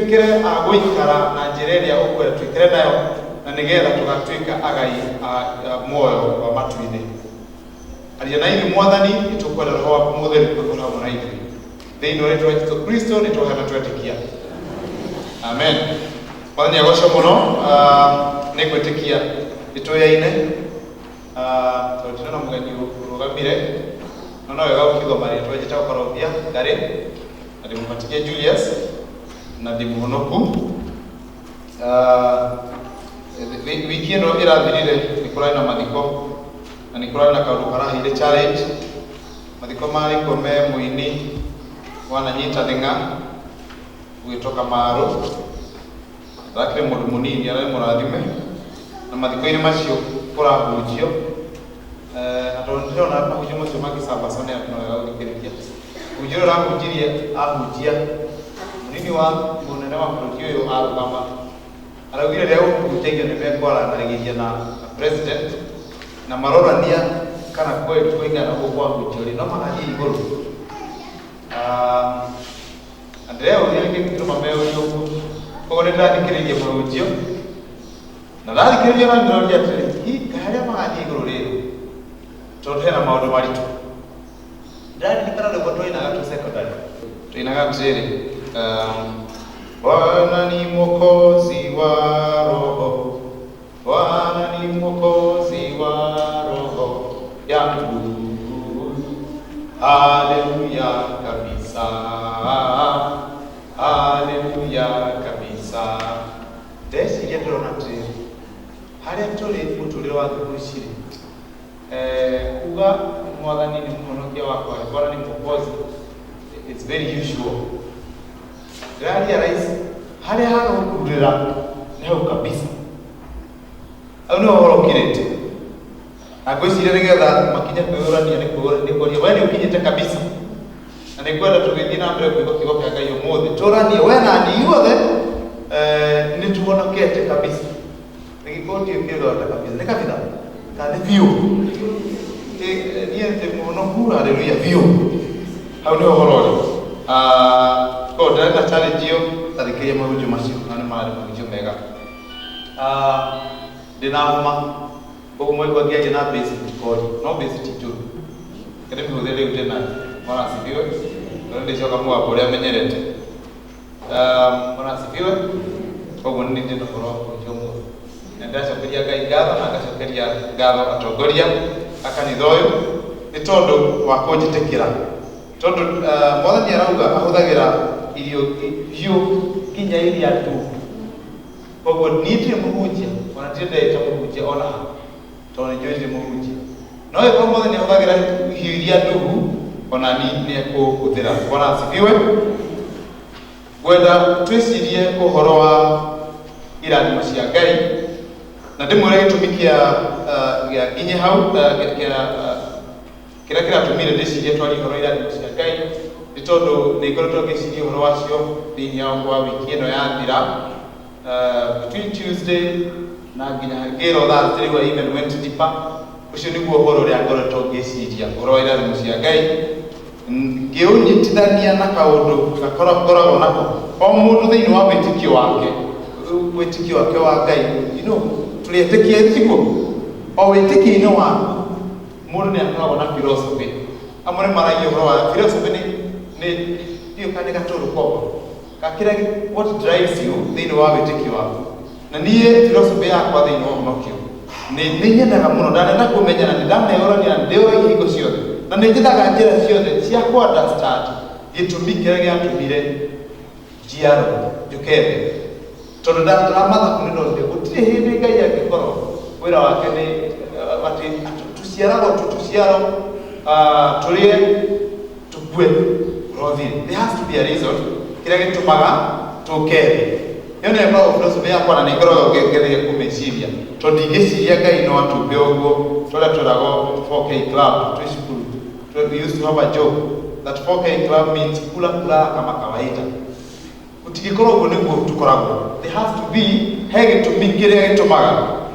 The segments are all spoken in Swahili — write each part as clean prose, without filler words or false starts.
twikire agũikara na njĩra ĩrĩa ũkwenda twikire nayo na nĩgetha tũgatuĩka agai muoyo wa matu-inĩ. Aria na ithuĩ Mwathani, nĩtũkwenda Roho waku Mũtheru gũkorwo hamwe na ithuĩ thĩinĩ wa rĩĩtwa rĩa Jesũ Kristo nĩtũhana twetĩkia, amen. Mwathani agocwo mũno. Nĩngwĩtĩkia nĩtũyaine tondũ ndĩrona mũgeni ũrũgamire no no wega ũkĩthoma rĩtwa njĩta ũkarobia ngarĩ na ndĩmũmatikie Julius na ndĩmũhonoku. Wiki ĩno ĩrathirire nĩ kũrarĩ na mathiko na nĩ kũrarĩ na kaũndũ karaheire challenge. Mathiko marĩ kuo me mũini wananyita thĩng'a gwĩtoka Marũ, thakire mũndũ mũnini ararĩ mũrathime na mathiko-inĩ macio kũrahunjio na tondũ ndĩrona mahunjio macio magĩcambaca nĩ andũ wega gũthikĩrĩria. Hunjio ũrĩa arahunjirie ahunjia mũnini wa mũnene wa bũrũri ũyũ arũgama araugire rĩrĩa gũkũhunjagio nĩ mekwaranagĩria na president na marorania kana kũigana gũkũ ahunjio rĩ no magathiĩ igũrũ. Andrea ũrĩkĩrũma meũrio ũguo koguo nĩ ndathikĩrĩirie mahunjio na ndathikĩrĩria na ndĩroria atĩrĩ harĩa magathiĩ igũrũ rĩrĩ tondũ hena maũndũ maritũ. Ndaririkana rĩmwe twainaga twĩ secondary twainaga atĩrĩrĩ Bwana ni Mwokozi wa roho, Bwana ni Mwokozi wa roho yangu, haleluya kabisa, haleluya kabisa. Ndeciria ndĩrona atĩrĩrĩ harĩa tũrĩ mũtũrĩre wa thikũ ici kuga Mwathani nĩ mũhonokia wakwa, Bwana ni Mwokozi, it's very usual. Ndĩraria rahisi harĩa hagũkurĩra nĩ hau kabisa, hau nĩho ũhoro ũkirĩte na ngwĩciria nĩgetha makinya kwĩyũrania nĩ kũria we nĩ ũkinyĩte kabisa na nĩngwenda tũgĩthiĩ na mbere kũigua kiugo kĩa Ngai ũmũthĩ tũranie we na niĩ iothe nĩ tũhonokete kabisa. Nĩgĩkũndio kĩrota kabisa nĩ kabitha kana nĩ biũ niĩ ndĩ mũhonoku, haleluya biũ. Hau nĩho ũhoro ũrĩ. Ko ndĩrenda challenge ĩyo tarĩkĩria mahunjio macio na nĩ marĩ mahunjio mega. Ndĩna homa koguo mwaigua ngĩaria na basic code no basic tu kĩrĩ mĩhũthĩre rĩu ndĩnayo mũracibĩwe no ndĩcoka mũgambo ũrĩa menyerete mũracibĩwe koguo nĩ ndĩ na ũhoro wa kũhunjia ũmũthĩ na ndacokeria Ngai ngatho na ngacokeria ngatho atongoria a kanitha ũyũ nĩ tondũ wa kũnjĩtĩkĩra tondũ Mwathani arauga ahũthagĩra irio hiũ nginya iria ndungu. Koguo niĩ ndirĩ mũhunjia ona ndirĩ ndeta mũhunjia ona ha tondũ nĩnjũĩ ndirĩ mũhunjia no ĩkorwo Mwathani ahũthagĩra hiũ iria ndungu ona niĩ nĩekũhũthĩra. Bwana asifiwe. Ngwenda twĩcirie ũhoro wa irathimo cia Ngai na ndĩmwĩre gĩtũmi kĩa nginye hau kĩrĩa kĩratũmire ndĩcirie twarie ũhoro irathimo cia Ngai nĩ tondũ nĩngoretwo ngĩciria ũhoro wacio thĩinĩ wa wiki ĩno yathira between Tuesday na nginya ngĩrwo Thursday rĩu even went deeper. Ũcio nĩguo ũhoro ũrĩa ngoretwo ngĩciria ũhoro wa irathimo cia Ngai ngĩũnyitithania na kaũndũ gakoragwo nako o mũndũ thĩinĩ wa wĩtĩkio wake wa Ngai. Tũrĩetĩkia thikũ o wĩtĩkio-inĩ waku mũndũ nĩ akoragwo na philosophy. Amwe nĩ maragia ũhoro wa philosophy nĩ kana gatũrũ kopo kakĩra what drives you thĩinĩ wa wĩtĩkio waku na niĩ philosophy yakwa thĩinĩ wa ũhonokio nĩ nyendaga mũno ndanenda kũmenya na nĩndameyũrania na ndĩũĩ ihingo ciothe na nĩ njethaga njĩra ciothe cia ku understand gĩtũmi kĩrĩa gĩatũmire njiarwo njũke thĩ tondũ ndamathabu nĩ ndonire gũtirĩ hĩndĩ Ngai angĩkorwo wĩra wake nĩ atĩ tuciaragwo tuciarwo tũrĩe tũkue rothire. There has to be a reason kĩrĩa gĩtũmaga tũke thĩ. Ĩyo nĩ ĩkoragwo philosophy yakwa na nĩngoragwo ngĩgeria kũmĩciria tondũ ndingĩciria Ngai no atũmbe ũguo. Tũrĩa twĩragwo 4K club twĩ cukuru we used to have a joke that 4K club means kula kama kawaida. Gũtingĩkorwo ũguo nĩguo tũkoragwo. There has to be he gĩtũmi kĩrĩa gĩtũmaga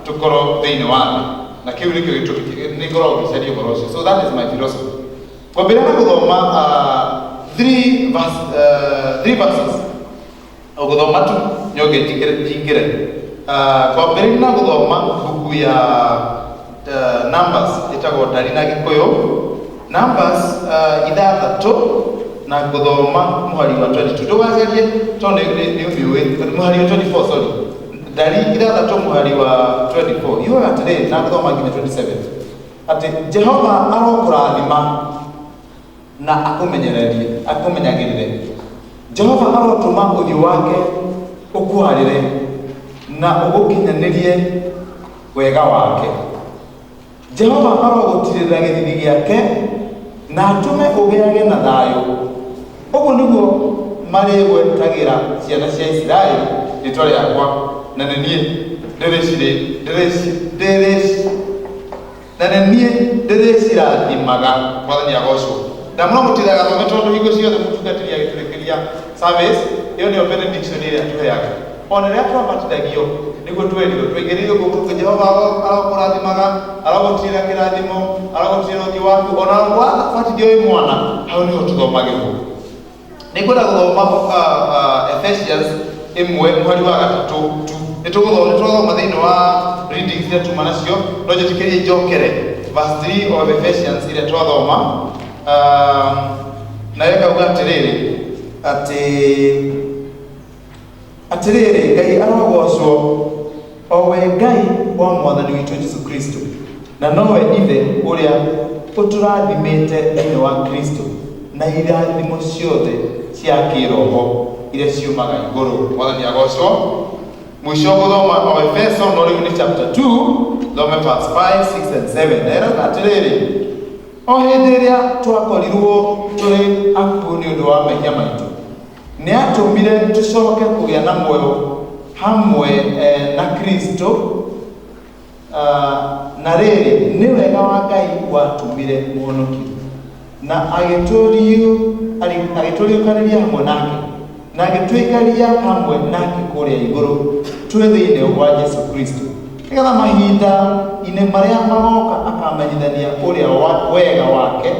tũkorwo thĩinĩ wa thĩ na kĩu nĩkĩo gĩtũmi nĩngoragwo ngĩcaria ũhoro ũcio. So that is my philosophy. Kwambĩrĩria na gũthoma three verses Uguthoma tu nyoge jingire. Kwa mbere na guthoma buku ya Numbers itagwo Ndari na Gikuyu. Numbers ithathatũ na guthoma muhari wa 22. Ndugacarie tondu ni umiwe muhari wa 24, sorry. Ndari ithathatũ muhari wa 24. Iyo atirĩ na guthoma nginya 27. Ati Jehova arokũrathima na akumenyagĩrĩre. Jehova arotũma ũthiũ wake ũkwarĩre na ũgũkinyanĩrie wega wake. Jehova arogũtirĩra gĩthithi gĩake na atũme ũgĩage na thayũ. Ũguo nĩguo marĩgwetagĩra ciana cia Isiraeli rĩĩtwa rĩakwa, na nĩ niĩ ndĩrĩcirathimaga. Mwathani agocwo. Ndamũra mũtĩraga thome tondũ hingo ciothe mũtungatĩri agĩtũrĩkĩria service ĩyo nĩyo benediction ĩrĩa tũheaga. Ona rĩrĩa twambatithagio nĩguo twerirwo twĩgĩrĩirwo gũkũ Jehova arokũrathimaga, arogũtirĩra kĩrathimo, arogũtirĩra ũthiũ waku. Ona wabatithio wĩ mwana hau nĩho tũthomagĩrwo. Nĩngwenda gũthoma Ephesians 1 muhari wa 3 tu. Nĩtũgũthoma thĩinĩ wa readings iria tuma nacio, no njĩtĩkĩrie njokere verse 3 of Ephesians iria twathoma. Na yekauga atĩrĩrĩ Ngai arogocwo, o we Ngai wa Mwathani witũ Jesũ Kristo, na nowe ithe ũrĩa ũtũrathimĩte thĩinĩ wa Kristo na irathimo ciothe cia kĩroho iria ciumaga igũrũ. Mwathani agocwo. Mwisho gũthoma o Efeso no rĩu nĩ chapter 2 thome verse 5, 6 and 7. Nera atĩrĩrĩ, o hĩndĩ ĩrĩa twakorirwo tũrĩ akuũ nĩ ũndũ wa mehia maitũ, nĩ atũmire tũcoke kũgĩa na muoyo hamwe na Kristo. Na rĩrĩ nĩ wega wa Ngai watũmire mũhonokia na agĩtũriũkanĩria hamwe nake na agĩtũikaria hamwe nake kũrĩa igũrũ twĩ thĩinĩ wa Jesũ Kristo, nĩgetha mahinda-inĩ marĩa magoka akamenyithania ũrĩa wega wake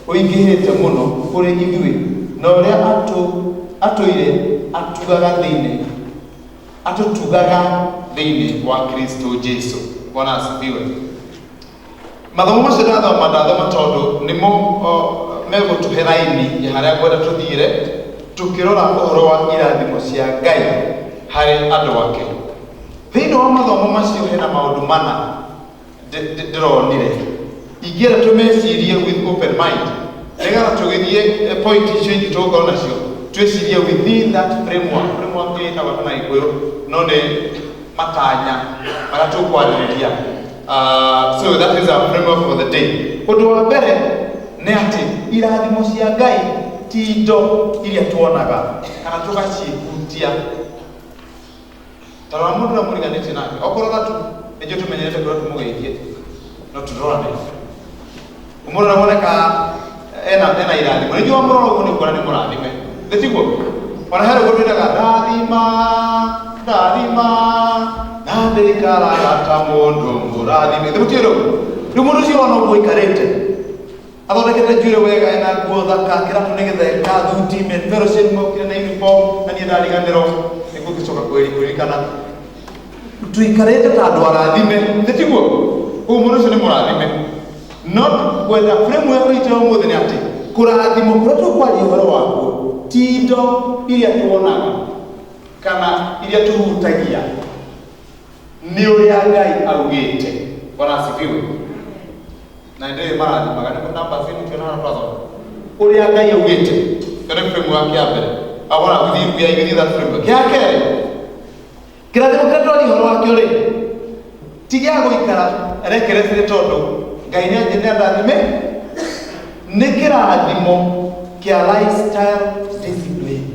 ũingĩhĩte mũno kũrĩ ithuĩ, na ũrĩa atũtugaga thĩinĩ wa Kristo Jesũ. Bwana asifiwe. Mathomo macio ndathoma tondũ nĩmo megũtũhe raini ya harĩa ngwenda tũthiĩre tũkĩrora ũhoro wa irathimo cia Ngai harĩ andũ ake. Thĩinĩ wa mathomo macio hena maũndũ mana ndĩronire. Ingĩenda tũmecirie with open mind, nĩgetha tũgĩthiĩ point icio ingĩ tũgũkorwo nacio twĩcirie within that framework ĩtagwo na Gĩkũyũ no nĩ matanya marĩa tũkwarĩrĩria. So that is our framework for the day. Ũndũ wa mbere nĩ atĩ irathimo cia Ngai ti indo iria tuonaga kana tũgaciĩhutia. Tarora mũndũ na mũriganĩtie nake, okorwo tu nĩnjũ tũmenyerete kũrĩa tũmũgeithie no tũrorane. Mũndũ nĩwoneka ena irathimo, nĩnjũ wamũrora ũguo nĩ kuona nĩ mũrathime, tiguo? Ona he rũgũ rwĩraga ndathima na ndĩikaraga ta mũndũ mũrathime. Thimũtiĩ rĩu mũndũ ũcio ona ũguo aikarĩte athondekete njuĩrĩ wega, ena nguo thaka, kĩratũ nĩ gĩtheka, thuti, fellowship mokire na uniform, na niĩ ndariganĩrwo nĩguo ngĩcoka kwĩririkana tũikarĩte ta andũ arathime, tiguo? Ũguo mũndũ ũcio nĩ mũrathime. No kwenda framework ĩitũ ũmũthĩ nĩ atĩ kũrathimwo kũrĩa tũkwaria ũhoro wakuo ti indo iria tuonaga kana iria tũhutagia, nĩ ũrĩa Ngai augĩte. Bwana asifiwe. Na ndio marathimaga nĩ namba zenu tunaona twathoma ũrĩa Ngai augĩte. Kana framework ya mbere abona gũthiĩ ya igĩrĩ that framework ya kerĩ kĩrathimo kĩrĩa tũrĩ ũhoro wakĩo rĩ ti gĩa gũikara rekereire tondũ Ngai nĩ ndathime, nĩ kĩrathimo kĩa lifestyle discipline.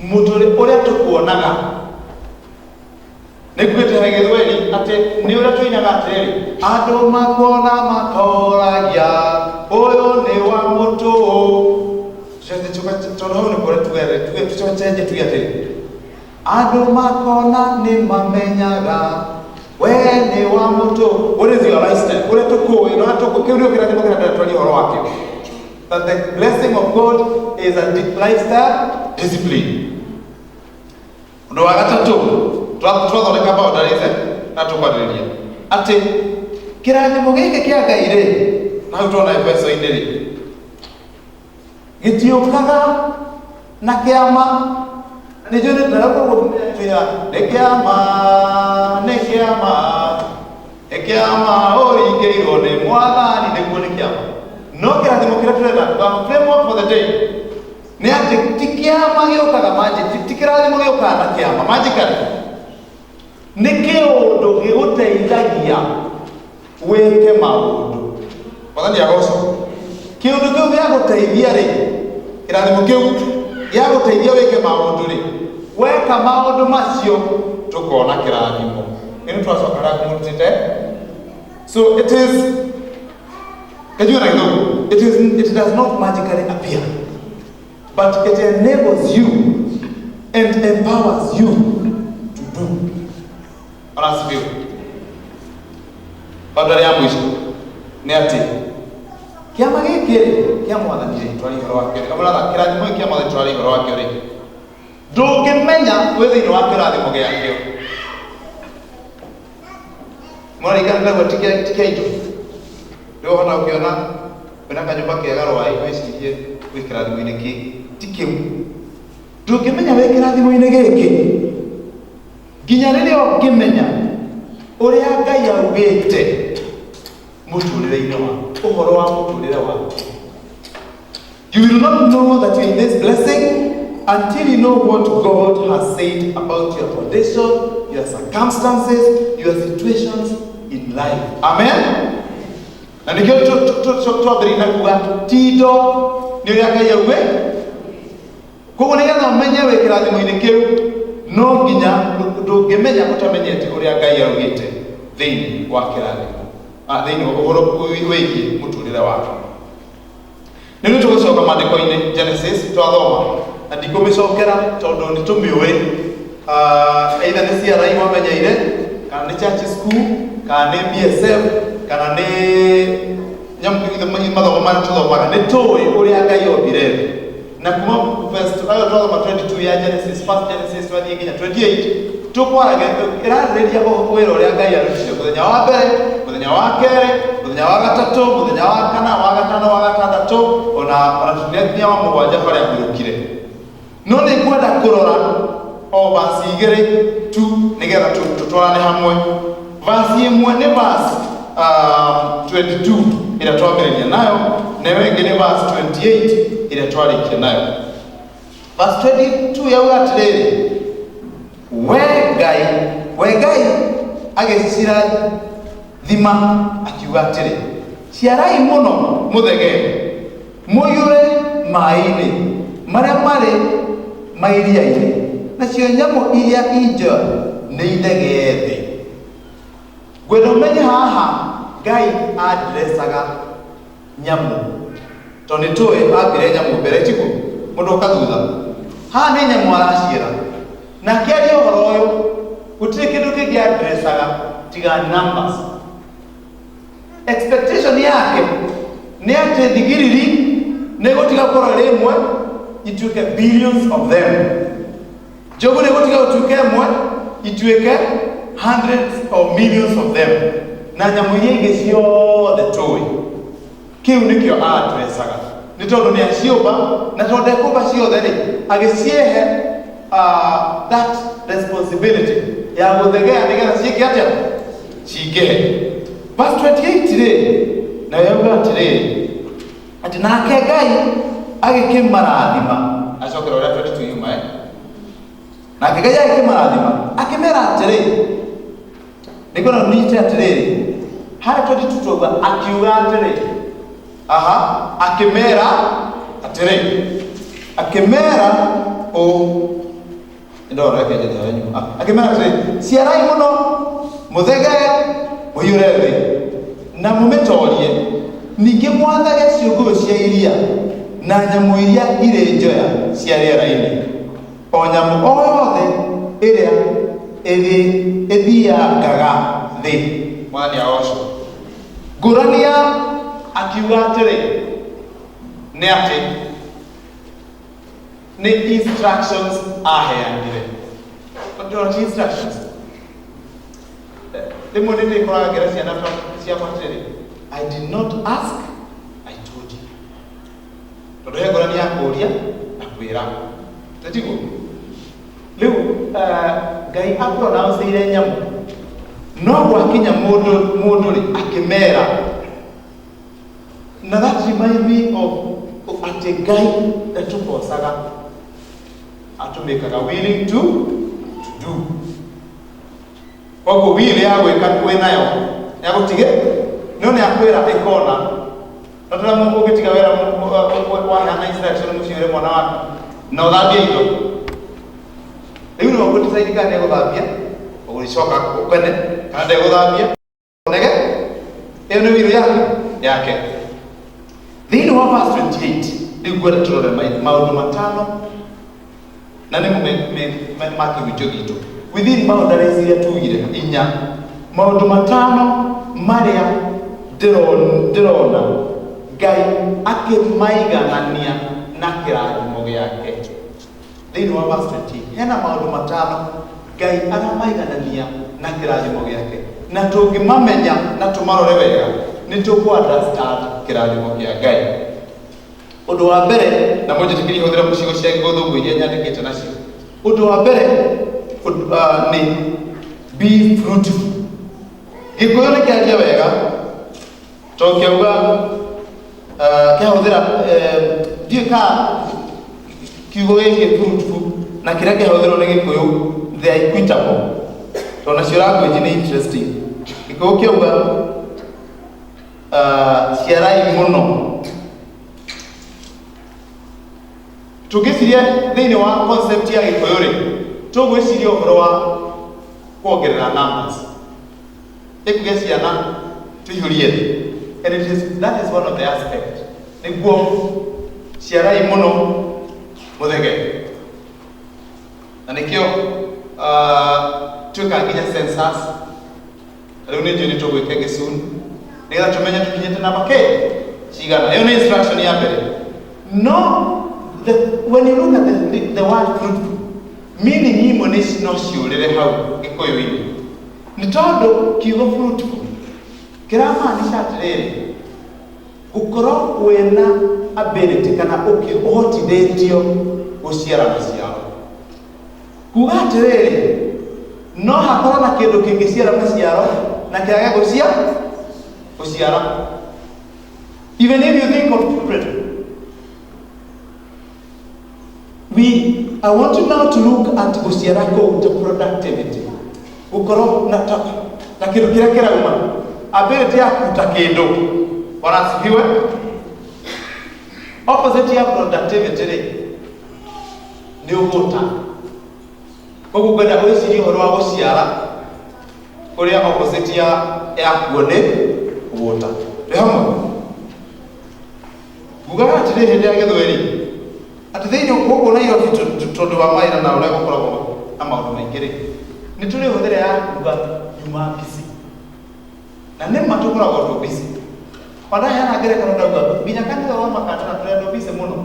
Mũtũrĩre ũrĩa tũkuonaga nĩkuĩte he Gĩthweri atĩ nĩ ũrĩa tũinaga atĩrĩrĩ, andũ makuona makoragia ũyũ nĩ wa mũtũ. Tondũ hau nĩ kũrĩa tũcenje tuge atĩrĩ, andũ makona nĩ mamenyaga we nĩ wa mũtũ. What is your lifestyle? Ũrĩa tũkũĩ na kĩu nĩo kĩrathimo kĩrĩa ndĩratwaria ũhoro wakĩo. That the blessing of God is a lifestyle discipline. Ũndũ wa gatatũ twathondeka boundaries na tũkwarĩrĩria atĩ kĩrathimo gĩkĩ kĩa Ngai rĩ, na hau tuona Efeso-inĩ rĩ, gĩtiũkaga na kĩama. Nĩ njũĩ nĩndĩrakorwo nĩ kĩama ũringĩirwo nĩ Mwathani, nĩguo nĩ kĩama. No kĩrathimo kĩrĩa tũrenda framework for the day nĩ atĩ ti kĩama gĩũkaga magic, ti kĩrathimo gĩũkaga na kĩama magically. Nĩ kĩũndũ gĩgũteithagia wĩke maũndũ. Mwathani agocwo. Kĩũndũ kĩu gĩagũteithia rĩ, kĩrathimo kĩu gĩagũteithia wĩke maũndũ rĩ, weka maũndũ macio tũkona kĩrathimo. Ĩno twacoka kumũrutĩte. So it is, it does not magically appear, but it enables you and empowers you to do. Anasifiwe. Baada ya mwisho ni ati kiama gĩkĩ kĩa Mwathani twari igũrũ wakĩo, kamũratha kĩrathimo kĩa Mwathani twari igũrũ wakĩo rĩ, ndũngĩmenya wĩ thĩinĩ wa kĩrathimo gĩakĩo. Mwarĩkana ndaigua ti kĩaitũ, ndĩũhona ũkĩona wĩna kanyũmba kega rwaĩ wĩcirie wĩ kĩrathimo-inĩ kĩ, ti kĩu. Ndũngĩmenya wĩ kĩrathimo-inĩ gĩkĩ nginya rĩrĩa ũngĩmenya ũrĩa Ngai augĩte mũtũrĩre-inĩ waku, ũhoro wa mũtũrĩre waku. You will not know that you're in this blessing until you know what God has said about your condition, your circumstances, your situations in life. Amen? Na nĩkĩo twambĩrĩria kuga tindo nĩ ũrĩa Ngai augĩ. Koguo nĩgetha ũmenye wĩ kĩrathimo-inĩ kĩu, no nginya ndũngĩmenya ũtamenyete ũrĩa Ngai augĩte thĩinĩ wa kĩrathimo, thĩinĩ wa ũhoro wĩgiĩ mũtũrĩre waku. Nĩrĩo tũgũcoka maandĩko-inĩ Genesis twathoma, na ndikũmĩcokera tondũ nĩ tũmĩũĩ. Either nĩ CRI wamenyeire, kana nĩ church school, kana nĩ BSF, kana nĩ mathomo marĩa tũthomaga, nĩ tũĩ ũrĩa Ngai ombire thĩ. Na kuma verse twathoma 22 ya Genesis, first Genesis twathiĩ nginya 28, tũkwaraga ĩrarĩrĩria wĩra ũrĩa Ngai arutire mũthenya wa mbere, mũthenya wa kerĩ, mũthenya wa gatatũ, mũthenya wa kana, wa gatano, wa gatandatũ, ona tũnyakinya wa mũgwanja harĩa hurũkire. No nĩ ngwenda kũrora o verse igĩrĩ tu nĩgetha tũtwarane hamwe. Verse ĩmwe nĩ verse 22 ĩrĩa twambĩrĩria nayo, na ĩyo ĩngĩ nĩ verse 28 ĩrĩa twarĩkia nayo. Verse 22 yauga atĩrĩrĩ, we Ngai agĩcirathima akiuga atĩrĩ, ciarai mũno mũthegee, mũiyũre maĩ-inĩ marĩa marĩ mairia-inĩ, nacio nyamũ iria injoe nĩ ithegee thĩ. Ngwenda ũmenye haha Ngai adressaga nyamũ, tondũ nĩ tũĩ ambire nyamũ mbere tiguo, mũndũ ũkathutha. Haha nĩ nyamũ araciĩra, na akĩaria ũhoro ũyũ gũtirĩ kĩndũ kĩngĩ adressaga tiga numbers. Expectation yake nĩ atĩ thigiriri nĩ gũtiga korwo rĩmwe ituĩke billions of them. Njogu nĩ gũtiga gũtuĩka ĩmwe ituĩke hundreds of millions of them. Na nyamũ iria ingĩ ciothe tũĩ, kĩu nĩkĩo adressaga, nĩ tondũ nĩ aciũmba, na tondũ ndekũmba ciothe rĩ, agĩciehe that responsibility ya gũthegea nĩgetha ciĩke atĩa, cingĩhe. Verse 28 rĩ, na yauga atĩrĩrĩ, atĩ nake Ngai agĩkĩmarathima. Acokera ũrĩa 22 yuma, nake Ngai agĩkĩmarathima akĩmera atĩrĩrĩ, nĩngwenda ũnyite atĩrĩrĩ, harĩa 22 twauga akiuga atĩrĩrĩ, akĩmera atĩrĩrĩ, akĩmera ndora reke njethe wenyu, akĩmera atĩrĩrĩ, ciarai mũno mũthegee mũiyũre thĩ na mũmĩtorie, ningĩ mwathage ciũngũyũ cia iria na nyamũ iria irĩ njoya cia rĩera-inĩ, o nyamũ o yothe ĩrĩa ĩthiangaga thĩ. Mwathani agocwo. Ngũrani ya akiuga atĩrĩ nĩ atĩ nĩ instructions aheanire. Don't instructions. The moment they call I did not ask, I told you. Toto he gorani ya kuria na kwira. Tatigo. Leo Ngai apronounce ile nyamu. No gwakinya mundu ri akimera. Now that reminds me of a Ngai that took saga to make a willing to do. Wako wili ya weka nayo ya kutige none akwera ikona natara mungu ukitika wera wa hana instruction mushire mwana wako na uthabia indo riu no gutisaidika ne guthabia ulicoka ukene kana de guthabia onege iyo ni wili yake thini wa verse 28 ndigwera turore maundu matano na ni maki wijogitu within boundaries iria tugire inya maundu matano maria ndirona Ngai akimaiganania na kirathimo giake thini wa verse 20 hena maundu matano Ngai aramaiganania na kirathimo giake na tungimamenya na tumarore wega ni tuku understand kirathimo gia Ngai. Undu wa mbere na moja tikiri huthira mushigo cia githungu iria nyandikite nacio. Undu wa mbere ni be fruitful. Gikuyu ni kiaria wega tokiuga kihuthira dika kiugo giki fruitful na kiria kihuthirwo ni Gikuyu they are equitable. Tona cio language ni interesting. Gikuyu kiuga ciarai muno. Tugiciria thini wa concept ya Gikuyu ri tugwiciria uhoro wa kuongerera numbers ikugeciana tuihurie and that is one of the aspect niguo ciarai muno muthege na nikio tuka nginya census riu ni njini tugwike Gisuni nigetha tumenye tukinyite namba ke cigana iyo ni instruction ya mbere. No, when you look at the word fruitful, meaning imo ni no ciurire hau Gikuyu-ini ni tondu kiugo fruitful kiramaanisha atiriri gukorwo wina ability kana uhotithitio guciara maciaro. Kuga atiriri no hakorwo na kindu kingiciara maciaro na kiage guciara. Even if you think of children, I want you now to look at guciara to productivity. Ukoro na kindu kiria kirauma ability ya kuta kindu wanasifiwe. Opposite ya productivity ni uguta. Koguo kwenda gwiciria uhoro wa guciara kuria opposite ya kuone uguta. Hamwe gugaga atiri hindi ya Githweri ati thini guku na iyo tondu wa maira na uria gukoragwo na maundu maingi ri ni turi huthire ya kuga nyuma bisi na ne matukoragwo tu bisi pada yana ngere kana ndauga binya kanitha wa makatana turendo bisi muno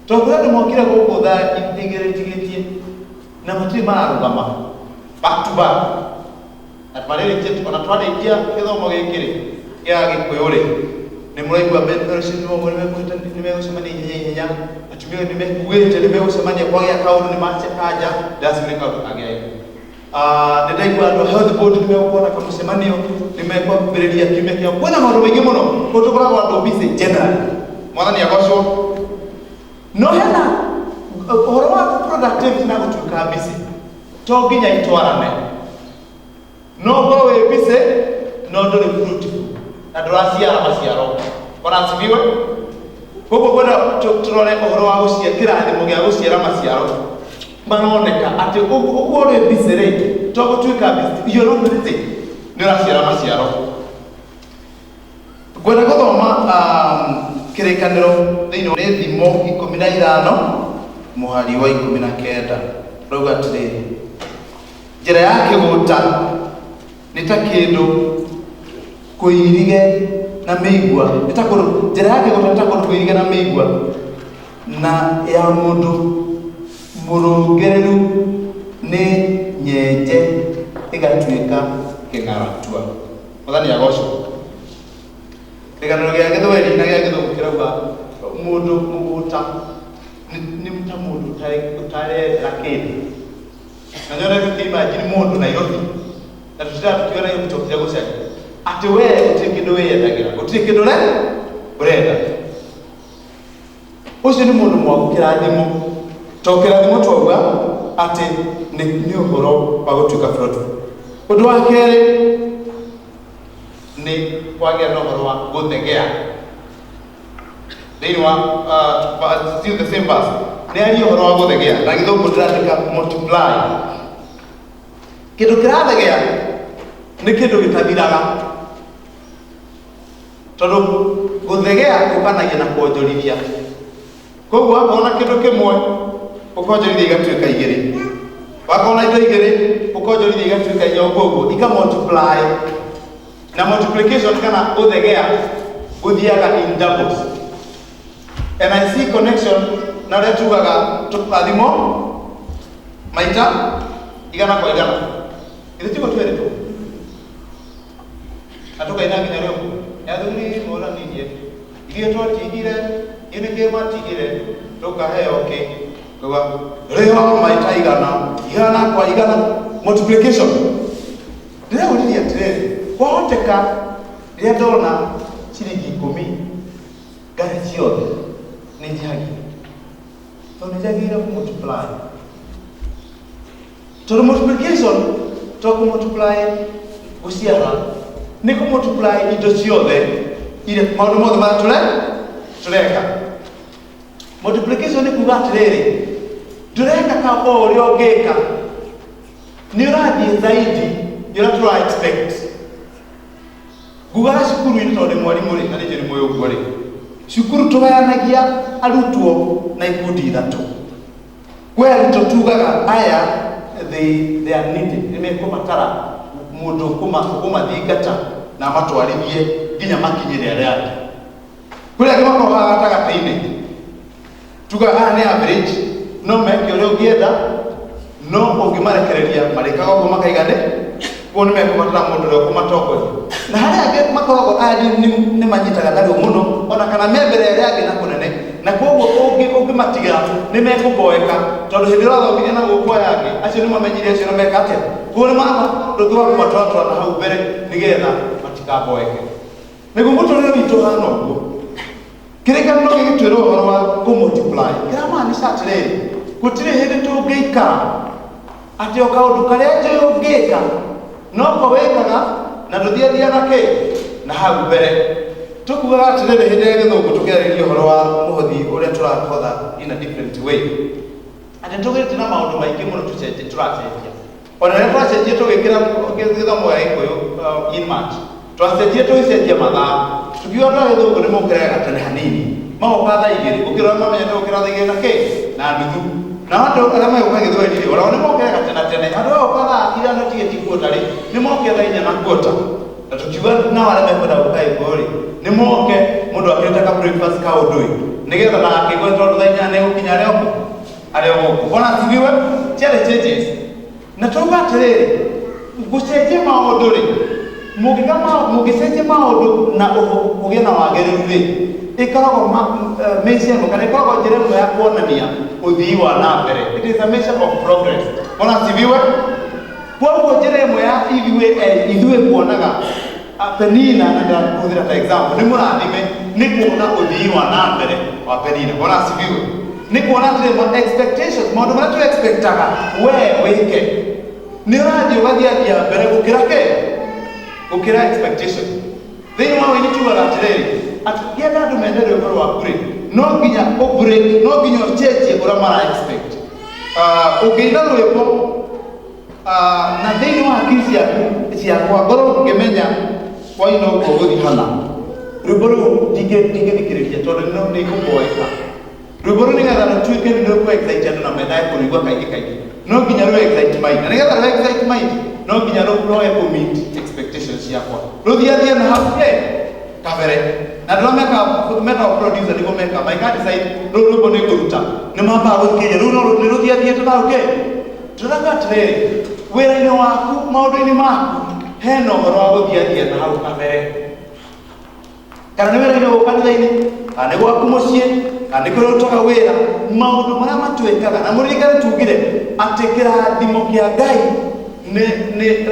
to kurendo mokire guku tha igere na matiri mararugama back to back atmarere kitu ona twade ingia kithomo gikiri ya Gikuyu ri ni muraigua mentorship ni mwe kwita nimegusomania hinya atumio nimekuwete nimegusomania kwa ya kaundu ni mache kaja dasirika agaya ndaigua ndo health board nimekuona kama semanio nimekuwa kuberedia kimya kia kuna maundu mengi muno kutokoragwo andu busy general mwathani agocwo no hena uhoro wa productivity na gutuika busy to nginya itwarane no go we busy no ndo ni fruitful na nduraciara maciaro wanasifiwe. Koguo kwenda turore uhoro wa guciara kirathimo gia guciara maciaro maroneka ati uguo ri busy ri to gutuika busy iyo no busy ni uraciara maciaro. Kwenda guthoma kirikaniro thiini wa thimo 15 muhari wa 19 rauga atiriri njira ya kiguta ni ta kindu kuirige na meigua itakoro njira yake gutakoro kuirige na meigua na ya mundu murongereru ni nyenje igatuika kingaratua muthani agocwo kiganiro gia githweri na gia githungu kirauga mundu muguta ni mta mundu utarera kindu na nyone tukimagine mundu Nairobi na tukiona hiyo mtokea gusema ati wewe utingindo weyendagira utingindo le urenda ucio ni mundu mwagukira thimu tokera thimu twauga ati ni uhoro wa gutuika flotu undu wa keri ni kwagia no uhoro wa guthegea thini wa still the same verse ni ari uhoro wa guthegea na githungu ndiratika multiply kindu kirathegea ni kindu gitathiraga tondu guthegea gukanagia na kuonjorithia koguo wakona kindu kimwe ukonjorithia igatuika igiri wakona indo igiri ukonjorithia igatuika inyongo ika multiply na multiplication kana guthegea guthiaga in doubles and I see connection na ria tugaga tukathimo maita igana kwa igana ithe tiko twereto atoka ina nginya leo yathuri mora nije igie twatigire ine kema tigire toka he okay kwa leo maita igana kwa igana multiplication leo ni atirere kwa hoteka ria dona shilingi 10 gari ciothe ni jagi to ni jagi ra multiply to multiplication to multiply guciara ni ku multiply indo ciothe ile maundu mothe ma tureka multiplication ni kuga atiriri tureka ka ori ogeka ni urathie zaidi ira tura expect guga cukuru ini tondu mwarimu ri na ni moyo guo ri cukuru tugayanagia arutwo na ikundi ithatu we arutwo tugaga aya they are needed ni mekumatara mundu kumathingata na matwarithie nginya makinyire aria angĩ kuria angĩ makohaga gatagatĩ-inĩ tuga ni average no meke ũrĩa ũngĩenda no ũngĩmarekereria marĩkaga ũguo makaigane kuo nĩ mekumatara mũndũ ũrĩa ũkũmatongoria na harĩa angĩ makoragwo adi nĩ manyitaga narĩo mũno ona kana me mbere arĩa angĩ na kũnene na koguo ũngĩmatiga nĩ mekũmboeka tondũ hĩndĩ ĩrĩa ũrathomithia na gũkũ aya angĩ acio nĩ mamenyire acio na meka atĩa kuo nĩ ndũngĩ wa kũmatwatwara na hau mbere nĩgetha matikamboeke nĩguo mũtũrĩre witũ hana ũguo kĩrĩkanĩro gĩgĩtuĩra ũhoro wa kũmultiply kĩramaanisha atĩrĩrĩ gũtirĩ hĩndĩ tũngĩikara atĩ o kaũndũ karĩa njũĩ ũngĩka no ko wĩkaga na ndũthiathiaga kĩ na hau mbere tukugaga atĩrĩrĩ hĩndĩ ya gĩthũngũ tũkĩarĩria ũhoro wa mũhothi ũrĩa tũrakotha in a different way atĩ tũgĩte na maũndũ maingĩ mũno tũracenjia ona rĩrĩa twacenjia tũgĩkĩra gĩthomo gĩa Gĩkũyũ in March twacenjia tũgĩcenjia mathaa tukiuga andũ a gĩthũngũ nĩ mokĩraga gatene hanini magoka thaa igĩrĩ ũkĩrora mamenya nĩ gũkĩra thaa igĩrĩ na kĩ na nuthu na andũ arĩa magĩũka Gĩthweri onao nĩ mokĩraga tene andũ aya gũka thaa ithano tigĩti kuota rĩ nĩ mokĩra thaa 4 na kuota na tukiuga nao arĩa mekwenda gũka Gĩkũyũ rĩ nĩ moke mũndũ akĩrĩte ka breakfast ka ũndũi nĩgetha ndagakĩigwe tondũ thaa 4 nĩ gũkinya arĩa gũkũ ona tigiwe ciarĩ changes na tuuga atĩrĩrĩ gũcenjia maũndũ rĩ mũngĩcenjia maũndũ na ũgĩe na wagĩrĩru rĩ ĩkoragwo measure kana ĩkoragwo njĩra ĩmwe ya kuonania ũthii wa na mbere it is a measure of progress ona tigiwe koguo njĩra ĩmwe ya ithuĩ kuonaga Penina na ndakũhũthĩra ta example nĩ mũrathime nĩ kuona ũthii wa na mbere wa Penina ona tigiwe nĩ kuona atĩrĩ expectations maũndũ marĩa tũ expectaga we wĩke nĩ ũrathiĩ ũgathiathia mbere gũkĩra expectation thĩinĩ wa wĩini tugaga atĩrĩrĩ atĩ ngĩenda andũ menderere ũhoro waku rĩ no nginya ũbreak no nginya ũcenjie ũrĩa mara expect ũngĩina rwĩmbo na thĩinĩ wa hakiri ciakwa ngorwo ngĩmenya waina ũguo gũthiĩ hana rwĩmbo rũu ndingĩthikĩrĩria tondũ nĩ ikũmboeka rwĩmbo rũu nĩgetha rũtuĩke nĩ rũkũ-excite andũ na mendae kũrũigua kaingĩ no nginya rũ-excite mind na nĩgetha rũ-excite mind no nginya rũroe kũ-meet expectations ciakwa rũthiathie na hau kabere na ndĩrĩa meka producer nĩguo meka maika decide rũu rwĩmbo nĩ ngũruta nĩ mambaga gũthikĩrĩria rũu nĩ rũthiathiĩte na hau tũraga atĩrĩrĩ wĩra-inĩ waku maũndũ-inĩ maku hena ũhoro wa gũthiathia na hau kabere, kana nĩ wĩra-inĩ gũkũ kanitha-inĩ, kana nĩ gwaku mũciĩ, kana nĩ kũrĩa ũrutaga wĩra, maũndũ marĩa matwĩkaga. Na mũririkane tugire atĩ kĩrathimo kĩa Ngai nĩ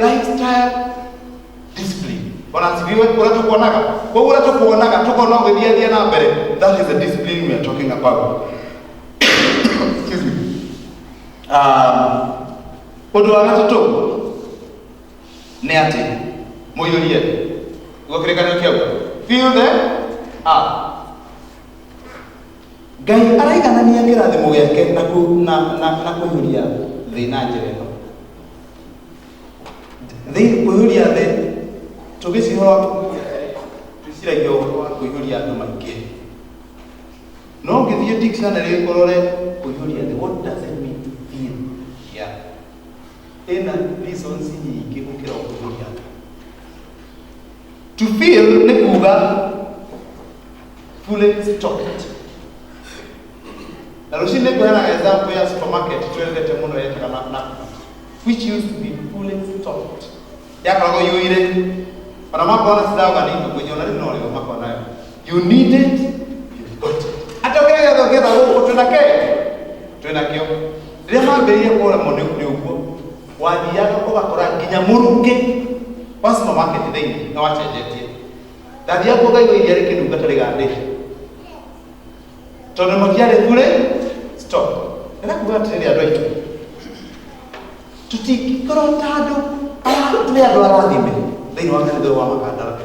lifestyle discipline. Ona sibiwe kũrĩa tũkuonaga, koguo ũrĩa tũkuonaga tũkona ũgĩthiathia na mbere, that is the discipline we are talking about. Excuse me. Ũndũ wa gatatũ nĩ atĩ mũiyũrie gũkĩrĩkanĩrio kĩau, fill the up. Ngai araiganania kĩrathimo gĩake na kũiyũria thĩ na njĩra ĩno. Kũiyũria thĩ tũgĩcihora twĩciragia ũhoro wa kũiyũria andũ maingĩ, no ngĩthiĩ dictionary ĩkorore kũiyũria thĩ, what does it mean to fill? Yeah, ĩna reasons nyingĩ gũkĩra kũiyũria thĩ. To fill nĩ kuuga fully stocked. Na rũcinĩ ngũheana example ya supermarket twendete mũno yetagwo Nakumatt, which used to be fully stocked. Yakoragwo yũire, ona makona cidaga nini kwenye ona rĩu no rĩo makona nayo. You need it, you've got it. Hata wewe ũgetha gũkũ twĩnakĩo. Rĩrĩa mambĩrĩria kũremwo nĩ ũguo, wathiaga ũgakora nginya mũrukĩ wa supermarket thĩinĩ na wacenjetie. Ndathiaga kuo ngaigua iria rĩkĩnunga ta rĩgandĩte, tondũ matiarĩ fully stocked. Nĩrakuga atĩrĩrĩ andũ aitũ, tũtingĩkorwo ta andũ tũrĩ andũ arathime thĩinĩ wa kanitha wa Makandara,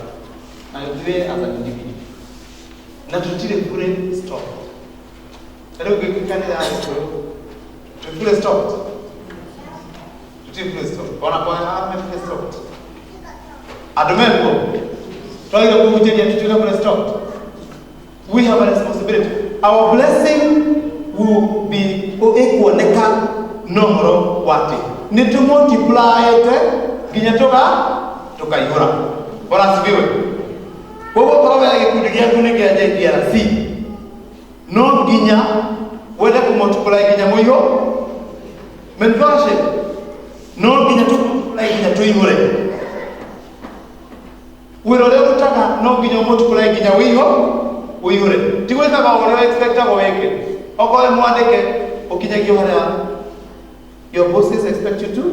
na ithuĩ as an individual, na tũtirĩ fully stocked. Rĩu kanitha ya Gĩkũyũ tũrĩ fully stocked, tũtirĩ fully stocked, ona kwa haha fully stocked. Andũ mekuo twagĩrĩirwo kũhunjĩria tũtuĩke fully stocked. We have a responsibility. Our blessing will be ĩkuoneka na ũhoro wa atĩ nĩ tũmultiplyĩte nginya tũkaihũra. Bwana asifiwe. Koguo korwo wĩra gĩkundi gĩaku nĩ kĩa JPRC, no nginya wende kũmultiply nginya mũihũ mentorship, no nginya tũmultiply nginya tũihũre. Wĩra ũrĩa ũrutaga no nginya ũmultiply nginya ũihũre. Ti gwĩkaga ũrĩa expectagwo wĩke. Okorwo mwandĩke ũkinyagio harĩa your bosses expect you to do.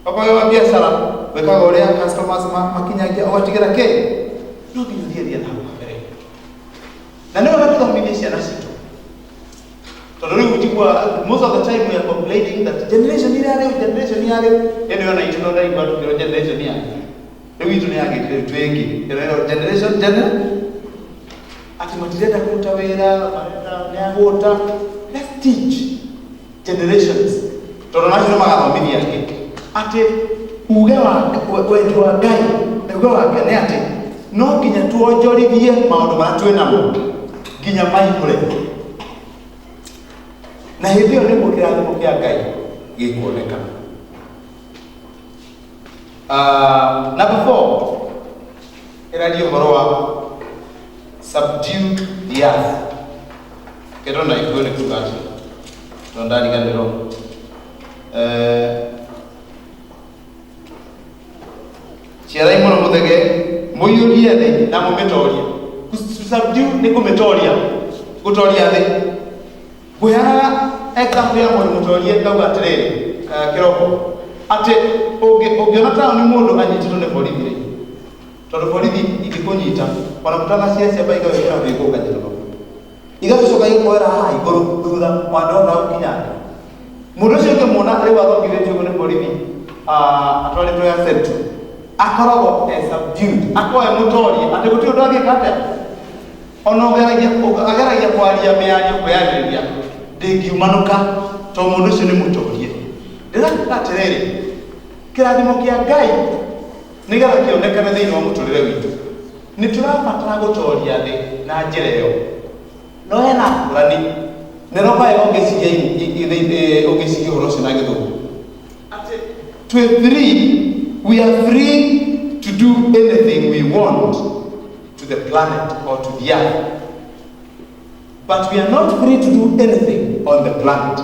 Okorwo wa biacara wĩkaga ũrĩa customers makinyagia ũgatigĩra kĩ, no nginya ũthiathia na hau kabere. Na nĩ wega tũthomithie ciana citũ, tondũ rĩu njiguaga most of the time we are complaining that generation ya rĩu ĩno yona itũ no ndaigua tukĩrwo generation ya rĩu itũ nĩ yagĩkire twĩngĩ generation ati matirenda kũruta wĩra, nĩ agũta. Let's teach generations, tondũ nacio magathomithia angĩ atĩ uge wendi wa Ngai na uge wake nĩ atĩ no nginya tuonjorithie maũndũ marĩa twĩnamo nginya maihũre, na hĩndĩ ĩyo nĩguo kĩrathimo kĩa Ngai gĩkuoneka. Number 4 ĩraria ũhoro wa subdue the earth. Ketonda ikuone kugachi tondari ganiro ciarai mũno mũthege mũiyũrie thĩ na mũmĩtoria. Subdue nĩ kũmĩtoria, gũtoria thĩ. Ngũheana example ya mũndũ mũtorie ngauga atĩrĩrĩ kĩroko atĩ ũngĩona taũni mũndũ anyitĩtwo nĩ borithi, tondũ borithi ingĩkũnyita ona mũtana ciacia baiga wĩra wĩkũka njĩro igatucoka ikoera haha igũrũ thutha mwandona ũkinya mũndũ ũcio ũngĩmuona rĩu athongithĩtio ũguo nĩ borithi atwarĩtwo ya central akoragwo subdued, akoe mũtorie atĩ gũtirĩ ũndũ angĩka atĩa, ona ageragia kwaria mĩario kwĩyarĩrĩria ndĩngiumanũka tondũ mũndũ ũcio nĩ mũtorie. Ndĩrakuga atĩrĩrĩ, kĩrathimo kĩa Ngai nĩgetha kĩonekane thĩinĩ wa mũtũrĩre witũ, nĩ tũrabatara gũtoria thĩ na njĩra ĩyo. No hena ngũrani nĩ rokae ũngĩciria ũhoro ũcio na Gĩthũngũ atĩ twĩ free, we are free to do anything we want to the planet or to the earth, but we are not free to do anything on the planet.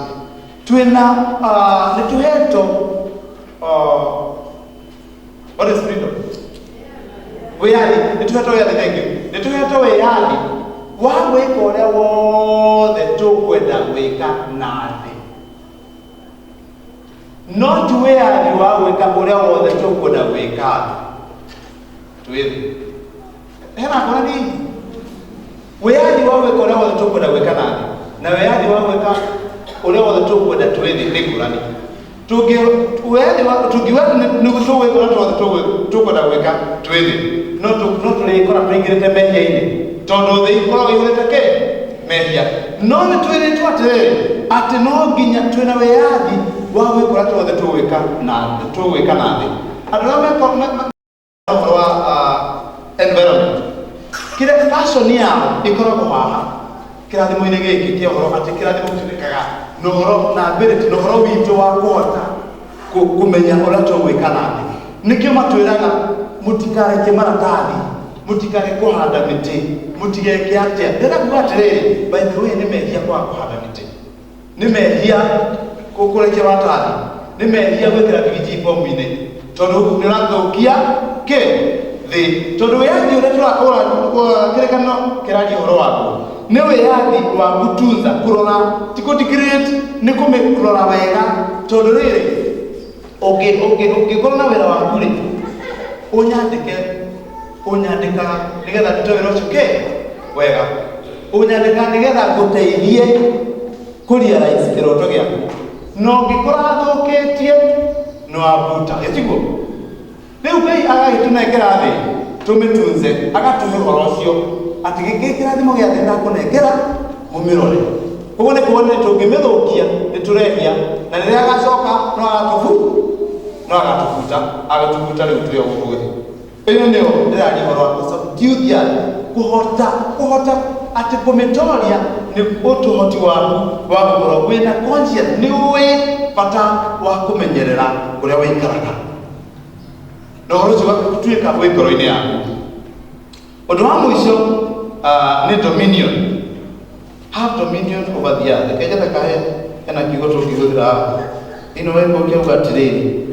twina nituheto what is freedom? Weyadi, nituheto weyadi, thank you. Nituheto weyadi wa gwika uria wothe tukwenda gwika nathi. Not weyadi wa gwika uria wothe tukwenda gwika twithi. Hena kona ni weyadi wa gwika uria wothe tukwenda gwika nathi na weyadi wa gwika uria wothe tukwenda twithi ni ngurani. Tugiwa nigutuwe kora tukwenda gwika twithi no turikora tuingirite mehia-ini tondu thii ikoragwo ihurite ki mehia no ni twiritwo atiriri ati no nginya twina wiyathi wa gwikora tuothe tugwika nathi andu aria wa environment kire fashion yao ikoragwo haha kirathimo-ini giki kia uhoro ati kirathimo gituikaga no horo na ability no horo witu wa kuhota kumenya uria tugwika nathi nikio matwiraga mutikareke maratathi mutikare kuhanda miti mutigeke atia ndira kuga atiriri by the way ni mehia kwa kuhanda miti ni mehia kukureke maratathi ni mehia gwikira bigiji bomu-ini tondu nirathukia ki thi tondu wiyathi uria turakora kirekano kirari uhoro waku ni wiyathi wa gutunza kurora tikutikirate ni kumikurora wega tondu riri ungikorwo na wira waku ri unyandika nigetha ndute wira ucio ki wega unyandika nigetha nguteithie kurealize kiroto giaku no ngikora thukitie no abuta gitiguo riu Ngai agagitunengera thi tumitunze agatuhe uhoro ucio ati giki kirathimo gia thi ndakunengera mumirore uguo ni kuona tungimithukia niturehia na riria agacoka no agatufuta riu turi uguo iyo ndio ndirari horo wa subdue kuhota ati kumitoria ni utuhoti waku wa gukorwo wina conscience ni uwi bata wa kumenyerera uria wikaraga no horo ucio tuika gwikoro-ini yaku undu wa mwisho ni dominion. Have dominion over the earth. Keja takahe ena kigo tungihũthĩra ino wembo kiuga atiriri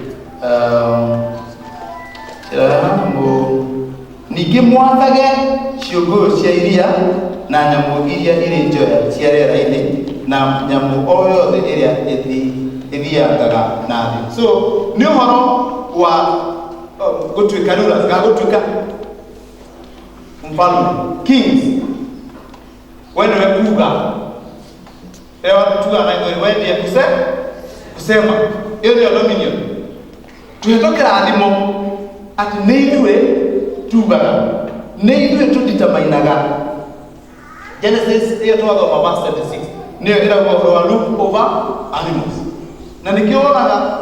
ningĩ mwathage ciũngũyũ cia iria na nyamũ iria irĩ njoya cia rĩera-inĩ na nyamũ o yothe ĩrĩa ĩthiangaga na thĩ. So nĩ ũhoro wa gũtuĩka rulers kana gũtuĩka mfalme kings wende kuga ewa tuga na wende kusema hiyo ndio dominion tuhitokera thimo ati nĩ ithuĩ tugaga nĩ ithuĩ tũdeterminaga. Genesis hiyo twathoma verse 36 nĩyo ĩrauga ũhoro wa look over animals na nĩkĩo wonaga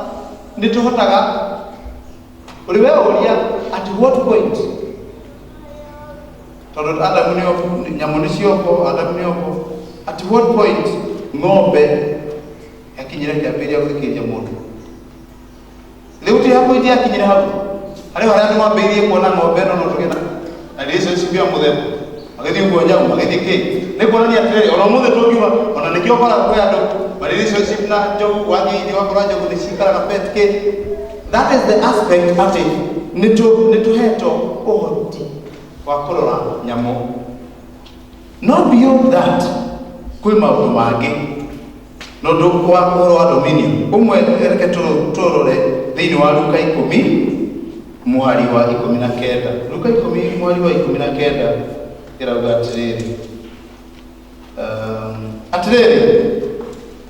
nĩ tũhotaga ũrĩ we ũria at what point tondu Adamu nĩo nyamũ nĩcioko Adamu nĩoko at what point ng'ombe yakinyire kĩambĩrĩria gũthikĩrĩria mũndũ. Rĩu ti hapo ithi yakinyire hau harĩa andũ mambĩrĩirie kuona ng'ombe ĩno no tũgĩna na relationship ya mũthemba magĩthiĩ ũguo nyamũ magĩthiĩ kĩ nĩ kuonania atĩrĩrĩ ona ũmũthĩ tũngiuga ona nĩkĩo ũkoraga kwĩ andũ ma relationship na njogu wathiĩ nja ũgakora njogu nĩcikaraga pet kĩ. That is the aspect atĩ nĩtũhetwo ũhoti wa kurora nyamũ. No beyond that kwĩ maũndũ mangĩ no ndũ wa ũhoro wa dominion ũmwe reke tũrore thĩinĩ wa Luka 10 mũhari wa 19. Luka 10 mũhari wa 19 ĩrauga atĩrĩrĩ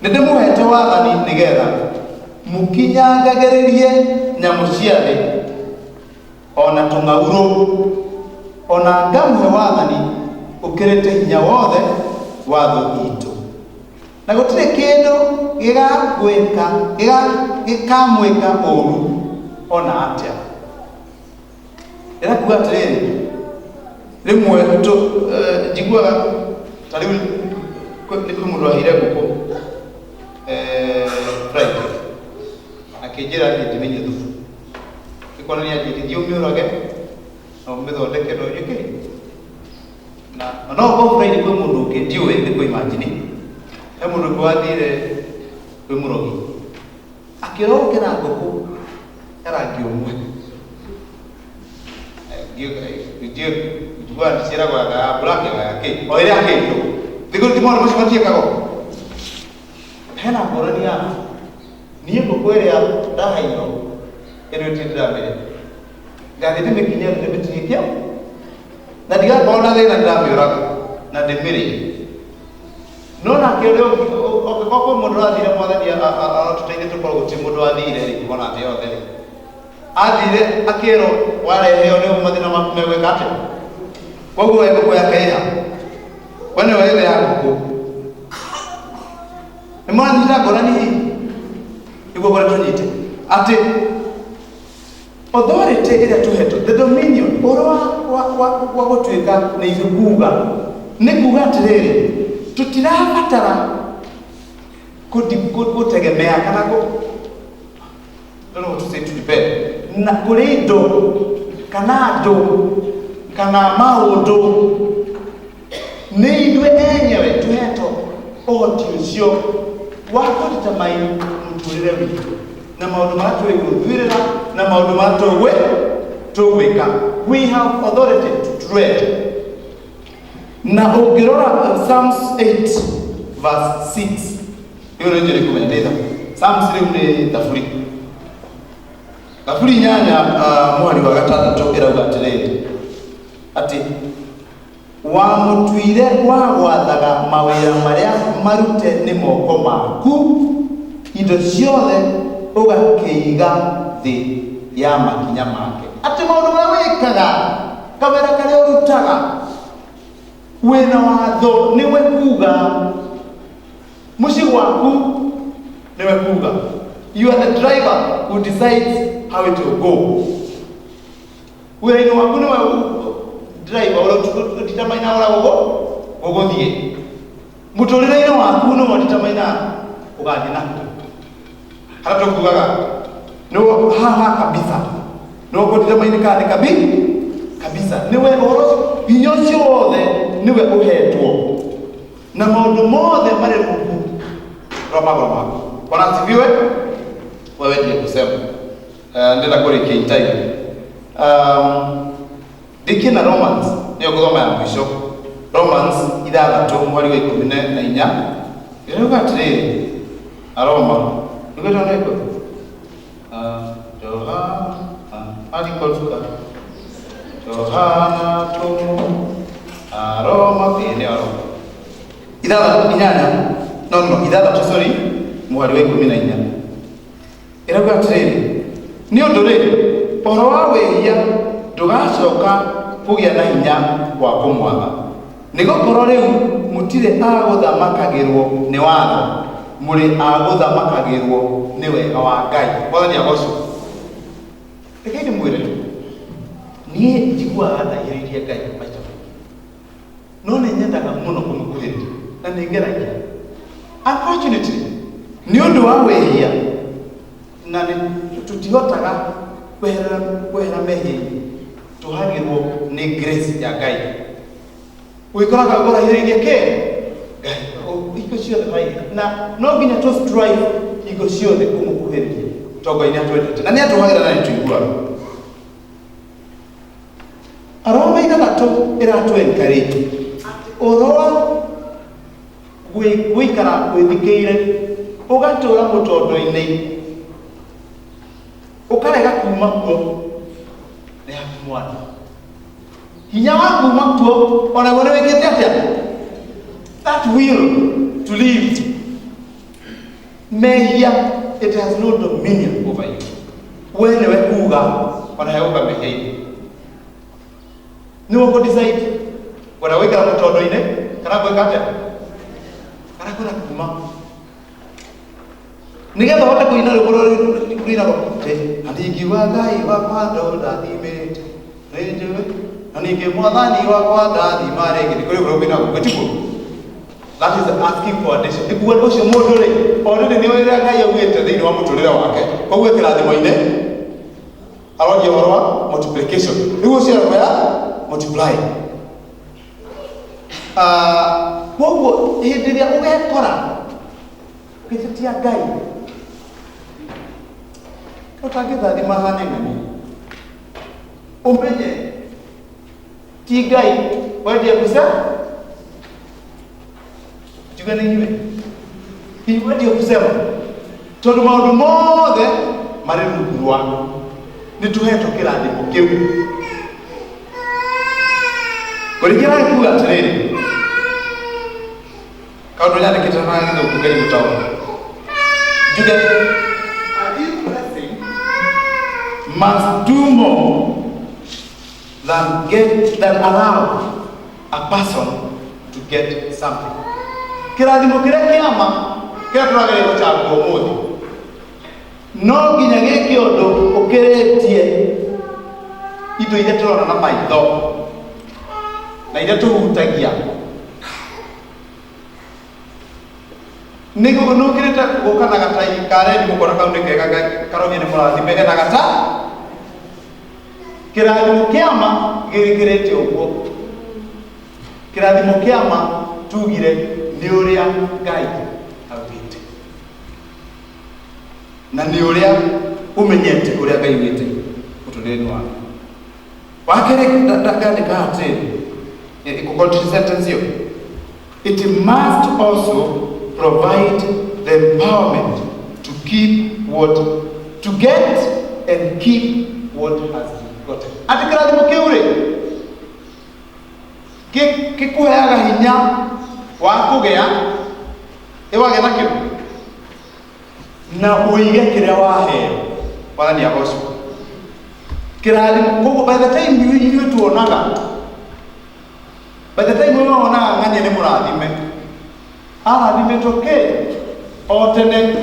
nĩndĩmũhete wathani nĩgetha mũkinyangagĩrĩrie nyamũ cia thĩ ona tũng'aurũ ona ngamũhe wathani ũkĩrĩte hinya wothe wa thũ itũ na gũtirĩ kĩndũ gĩkamwĩka ũũru ona atĩa. Ĩrakuga atĩrĩrĩ rĩmwe njiguaga ta rĩu nĩ kwĩ mũndũ wahire ngũkũ Friday akĩnjĩra ndĩmenye thubu ĩkonania thiĩ ũmĩũrage na ũmĩthondeke na ũnyuke na no ũkorwo Friday kwĩ mũndũ ũngĩ ndiũĩ nĩ kwĩ imagine he mũndũ ũngĩ wathire we murogi akirokera ngoko rangi umwe ndio kwa sira kwa black yake oire yake ndo digo timoro mshikatie kago hena borani ya niye gokwere ya dahaino eno tindra mbere ngade mekinya ndebetikia na diga bona le na ndamira na demiri nona kero okoko mundu athire mwathani atutaire tukoro guti mundu athire ri kona thio theri athire akero wareheo ni mathina maku megweka ate koguo wego kwa kaira wene wele yako ni mwana ndira gorani igo gora tunyite ate authority ira tuheto the dominion orwa wa gutwika ni ivuga ni kuga atiriri tutirabatara kutegemea kana ko don't know what to say to depend na kurido kana do kana maundu ni idwe enyewe tuheto otisio wako tutamaini mturire witu na maundu mato iguthwirira na maundu mato tugwika we have authority to tread na ukirora Psalms 8 verse 6 hiyo ndio rekomendeza Psalms ni tafuri nyanya mwali wa gatandatu irauga atiriri ati wa mutwire kwa gwathaga mawira maria marute ni moko maku indo ciothe ugakiiga thi ya makinya make ati maundu maria wikaga kamera karia urutaga wena watho niwe kuga mushi waku niwe kuga you are the driver who decides how it will go wena waku niwe driver ora tutamaina ora gogothie muturire waku no mutamaina ugathi na hata tukugaga no haha kabisa no kutamaina kani kabisa niwe oro binyocio wothe niwe uhetwo na maundu mothe mari ruku roma kona tibiwe wewe ndiye kusema ndenda kuri kintai dikina Romans niyo goma ya mwisho Romans idagatu mwali wa 14 iruga tire aroma nigeta neko Johana alikotuka Johana tu aroma kene aroma idagatu inyanya no idagatu sorry mwali wa 14 iruga tire niyo ndore poro wawe ya tugacoka kugia na hinya wa kumwaga nigokoro riu mutire aguthamakagirwo ni watho muri aguthamakagirwo ni wega wa Ngai wathani agoco ekeni mwire nie njiguaga ndahiririe Ngai maita no ne nyendaga muno kumukuhiriria na ningeragia unfortunately ni undu wa wehia na tutihotaga kwehera mehia tuhagirwo ni grace ya Ngai wikoraga gora hiririe ke Ngai iko ciothe vai na no nginya to strive iko ciothe kumukuhiriria togo ina twendete na ni atuhagira na nituigua aroma ithatatu iratu encourage oroa gwikara gwithikire ugatura mutondo-ini ukarega kuma kuo ni hapi mwana hinya wa kuma kuo ona gone wekete atia that will to live mehia it has no dominion over you wene we kuga ona heuka mehia ni wako decide wala weka mutondo-ini kana gweka atia kana kuna kuma nigetha hote kuina rugoro kuina rote andiki wa Ngai wa kwando ndathimete renjewe andiki mwathani wa kwanda thimare ngiri kuri kuina gutiku that is asking for addition ikuwa ucio mundu ri already ni wira Ngai augite thiini wa muturire wake koguo kirathimo-ine arogia horwa multiplication iguo cio ya multiply koguo hindi ria ugekora ukitetia Ngai utangĩthathima hanene umenye ti Ngai wendie kusa juga nĩ inyuĩ wendie kusema tondũ maũndũ mothe marĩ rungu rwa nĩ tũhetwo kĩrathimo kĩu kũringana na kuuga atĩrĩrĩ kaũndũ nyandĩkĩte na gĩthũngũ Ngai gũtaũra juge this blessing must do more than allow a person to get something. Kĩrathimo kĩrĩa kĩama kĩrĩa tũragĩrĩirwo gũcagũra ũmũthĩ no nginya gĩke ũndũ ũkĩrĩtie indo iria tũrona na maitho na iria tũhutagia nĩguo nũkĩrĩte gũka na gatai karendi gũkora kau nĩ kega karogia nĩ mũrathime na gata kĩrathimo kĩama gĩkĩrĩte ũguo kĩrathimo kĩama tugire nĩ ũrĩa Ngai augĩte na nĩ ũrĩa ũmenyete ũrĩa Ngai augĩte ũtũũro-inĩ waku wakerĩ ndakandĩka atĩ gũkontinue sentence ĩyo it must also provide the empowerment to get and keep what has been gotten. Ati kĩrathimo kĩu rĩ gĩkũheaga hinya wa kũgĩa wagĩa nakĩo na ũige kĩrĩa waheo wathani agocwo kĩrathimo koguo by the time ithuĩ tuonaga by the time we wonaga ng'ania nĩ mũrathime arathimetwo kĩ o tene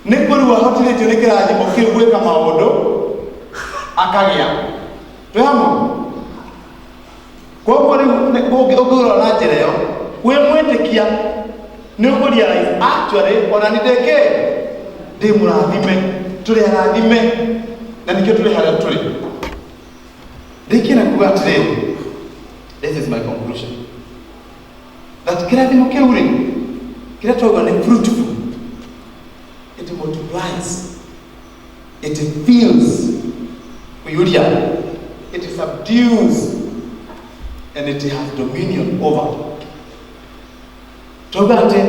nĩ kũrua ahotithĩtio nĩ kĩrathimo kĩu gwĩka maũndũ akagĩa twĩ hamwe koguo rĩu ũngĩrora na njĩra ĩyo wĩ mwĩtĩkia nĩ ũkũrealize actually ona nĩ ndĩ mũrathime tũrĩ arathime na nĩkĩo tũrĩ harĩa tũrĩ ndĩkĩra kuuga atĩrĩrĩ this is my conclusion that kĩrathimo kĩu rĩ kĩrĩa twauga nĩ fruitful it multiplies it fills it subdues and it has dominion over twauga atĩ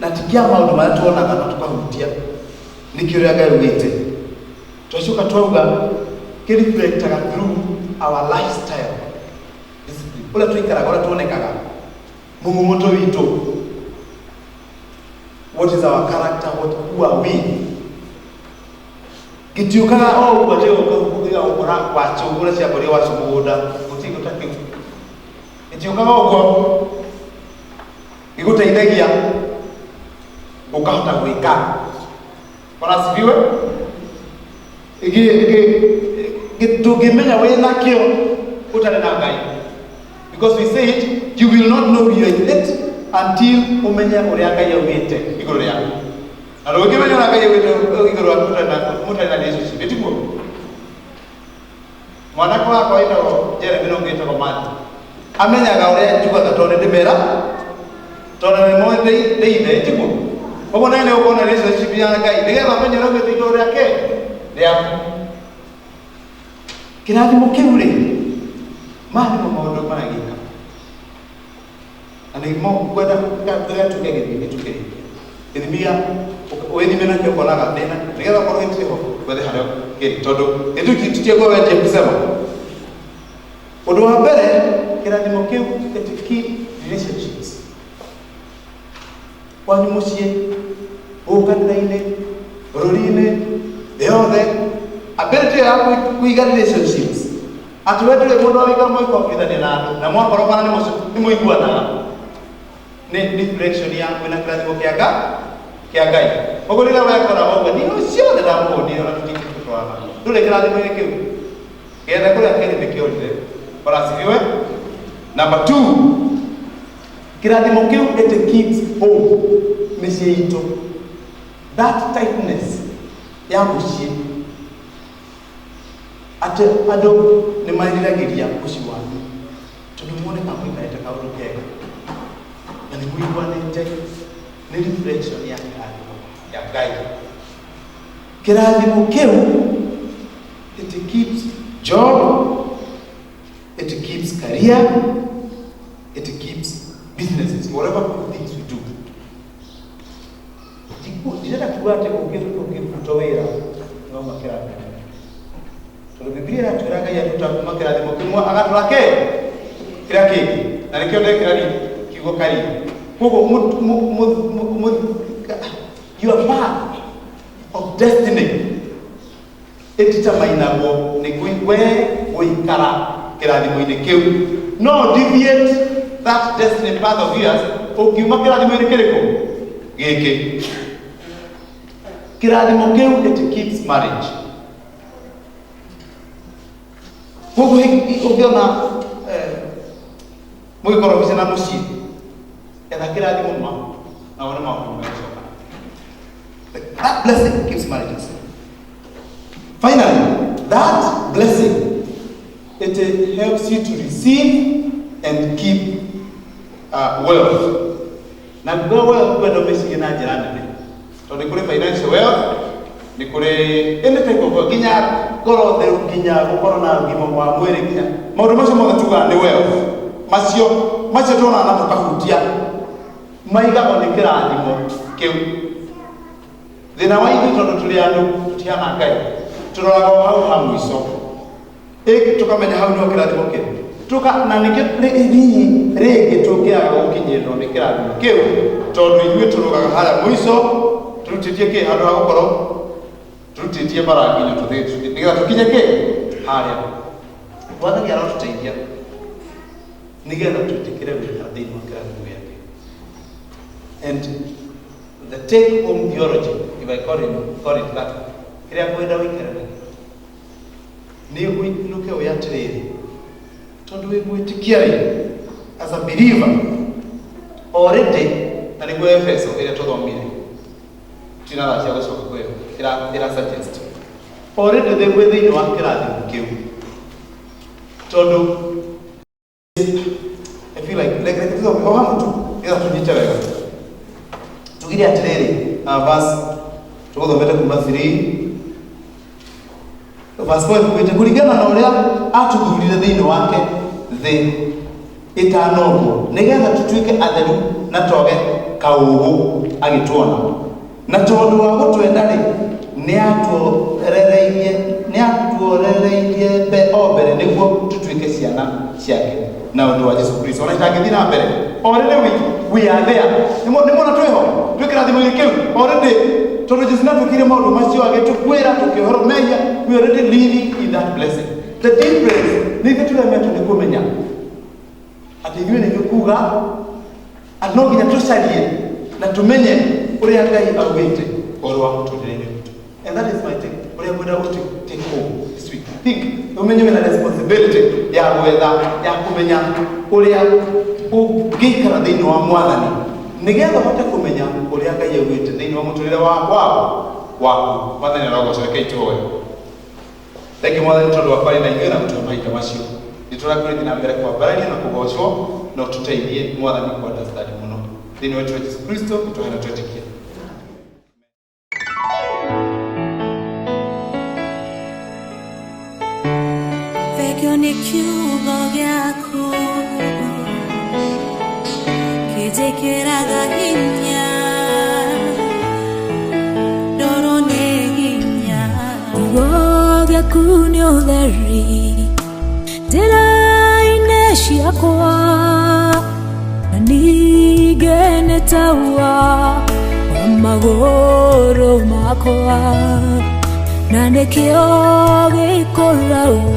na tikia maũndũ marĩa tuonaga na tukahutia nĩkĩo ũrĩa Ngai augĩte twacoka twauga kĩreflectaga through our lifestyle discipline ũrĩa tũikaraga ũrĩa tuonekaga mũng'ũng'ũto witũ what is our character who are we gĩtiũkaga o ũguo atĩ ũkora wacu ũrĩa ciambũria wacu mũgũnda gũtigũta kĩu gĩtiũkaga o ũguo gĩgũteithagia ũkahota gwĩka ona sifiwe tũngĩmenya wĩ nakĩo ũtarĩ na Ngai because we say it you will not know you are it until ũmenye ũrĩa Ngai augĩte igũrũ rĩaku na ũngĩmenya ũrĩa Ngai augĩte igũrũ rĩaku mũtarĩ na relationship ĩtiguo mwanake wakwa wĩtagwo Jeremy no ngĩtagwo Mati amenyaga ũrĩa njugaga tondũ ndĩmera tondũ nĩ moĩ ndĩithe ĩtiguo koguo nawe nĩ ũkuona relationship ya Ngai nĩgetha amenye ũrĩa augĩte igũrũ rĩake rĩaku kĩrathimo kĩu rĩ maya nĩmo maũndũ maragĩka na nĩmo kwenda tuge gĩthimi gĩa wĩthime nakĩo ũkonaga thĩna nĩgetha ũkorwo hĩtĩho gwethe harĩa kĩrĩ tondũ tũtiĩkuo wendia kusema ũndũ wa mbere kĩrathimo kĩu it keep relationships kwanyu mũciĩ ũkanitha-inĩ bũrũri-inĩ thĩ yothe ability ya kuiga relationships atĩ we ndũrĩ mũndũ wĩka mwĩkombithania na andũ na mwakorogana nĩ mũiguanaga nĩ reflection ya kwĩna kĩrathimo kĩa Ngai koguo rĩrĩa wekora ũguo nĩ ciothe ndamũhũnire ona tũtingĩtũtwarana ndũrĩ kĩrathimo gĩkĩu gĩethe kũrĩa kĩrĩ nĩkĩũrire ũraciriwe number 2 kĩrathimo kĩu it keeps home mĩciĩ itũ that tightness ya mũciĩ atĩ andũ nĩ mariragĩria mũciĩ wanyu tondũ muoneka mũikarĩte kaũndũ kega na nĩ mũiguanĩte nĩ reflection ya kĩrathimo ya Ngai. Kĩrathimo kĩu, it keeps job, it keeps career, it keeps businesses, whatever things we do. Ndĩrenda kuuga atĩ ũngĩruta wĩra no makĩrathimo. Tondũ Biblia ĩratwĩra Ngai aruta kuma kĩrathimo kĩmwe agatũra kĩrĩa kĩngĩ. Na nĩkĩo ndekĩra kiugo kari. Koguo your path of destiny ĩdeterminagwo nĩ wee gũikara kĩrathimo-inĩ kĩu. No deviate that destiny path of yours ũkiuma kĩrathimo-inĩ kĩrĩkũ gĩkĩ. Kĩrathimo kĩu it keeps marriage. Koguo ũngĩona mũgĩkorwo na mũciĩ etha kĩrathimo na wone maũndũ megũcoka. That blessing keeps marriages. Finally, that blessing, it helps you to receive and keep wealth. Na kwa wealth kwenda umesikia na njĩra nene. Tondũ nĩ kũrĩ financial wealth, nĩ kũrĩ any type of nginya ngoro theru, nginya gũkorwo na ũgima wa mwĩrĩ, nginya maũndũ macio mothe tugaga nĩ wealth. Macio tuona na tũkahutia maigagwo nĩ kĩrathimo kĩu. Thĩna wa ithuĩ tondũ tũrĩ andũ tũtihana Ngai, tũroraga hau ha mũico, tũkamenya hau nĩho kĩrathimo kĩu. Na nĩkĩo rĩngĩ tũngĩaga gũkinyĩrwo nĩ kĩrathimo kĩu tondũ ithuĩ tũrũgaga harĩa mũico tũrutĩtie kĩ handũ ha gũkorwo tũrutĩtie maranginyo nĩgetha tũkinye kĩ harĩa. Mwathani arotũteithia nĩgetha twĩtĩkĩre wĩra thĩinĩ wa kĩrathimo gĩake. And the take home theology, if I call it that, kĩrĩa kwenda wĩikare nĩ ũinũke ũĩ atĩrĩrĩ, tondũ wĩ mwĩtĩkia rĩ, as a believer already, na nĩguo Efeso ĩrĩa tũthomire tina thaa cia gũcoka kwĩyo ĩra suggest already wĩ thĩinĩ wa kĩrathimo kĩu. Tondũ I feel like o hamwe tu nĩgetha tũnyite wega. Tugire atĩrĩrĩ, verse tũgũthomete kuma 3 verse 4 kũringana na ũrĩa atũthurire thĩinĩ wake thĩ ĩtanombwo nĩgetha tũtuĩke atheru na toge kaũgũ agĩtuona. Na tondũ wa gũtwenda-rĩ, nĩatuorereirie o mbere nĩguo tũtuĩke ciana ciake na ũndũ wa Jesũ Kristo. Ona itangĩthiĩ na mbere, already we are there. Nĩmona twĩho twĩ kĩrathimo-inĩ kĩu already, tondũ Jesũ nĩatwĩkire maũndũ macio agĩtũkwĩra tũkĩoherwo mehia, we already living in that blessing. The difference nĩ ithuĩ tũremetwo nĩ kũmenya atĩ ithuĩ nĩ gĩkuga atĩ no nginya tũcarie na tũmenye ũrĩa Ngai augĩte ũhoro wa mũtũrĩre-inĩ witũ. And that is my take. Ũrĩa ngwenda take home this week. Think, ũmenye wĩna responsibility ya gwetha, ya kũmenya ũrĩa ũngĩikara thĩinĩ wa Mwathani nĩgetha ũhote kũmenya ũrĩa Ngai augĩte thĩinĩ wa mũtũrĩre waku. Mwathani arogocwo, reke itũhoe. Thengiũ Mwathani tondũ wa kwarĩ na ithuĩ na gũtũhe mahinda macio. Nĩtũrakũrĩthia na mbere kwambararia na kũgocwo na ũtũteithie Mwathani kwa understand mũno. Thĩinĩ wa Jesũ Kristo tũtũhe na twĩtĩkie. Vekyo nĩ kiugo gĩaku kĩnjĩkĩraga hinya, ndoro nĩ hinya. Kiugo gĩaku nĩ ũtheri njĩra-inĩ ciakwa, na ningĩ nĩ tawa wa magũrũ makwa, na nĩkĩo gĩkũraga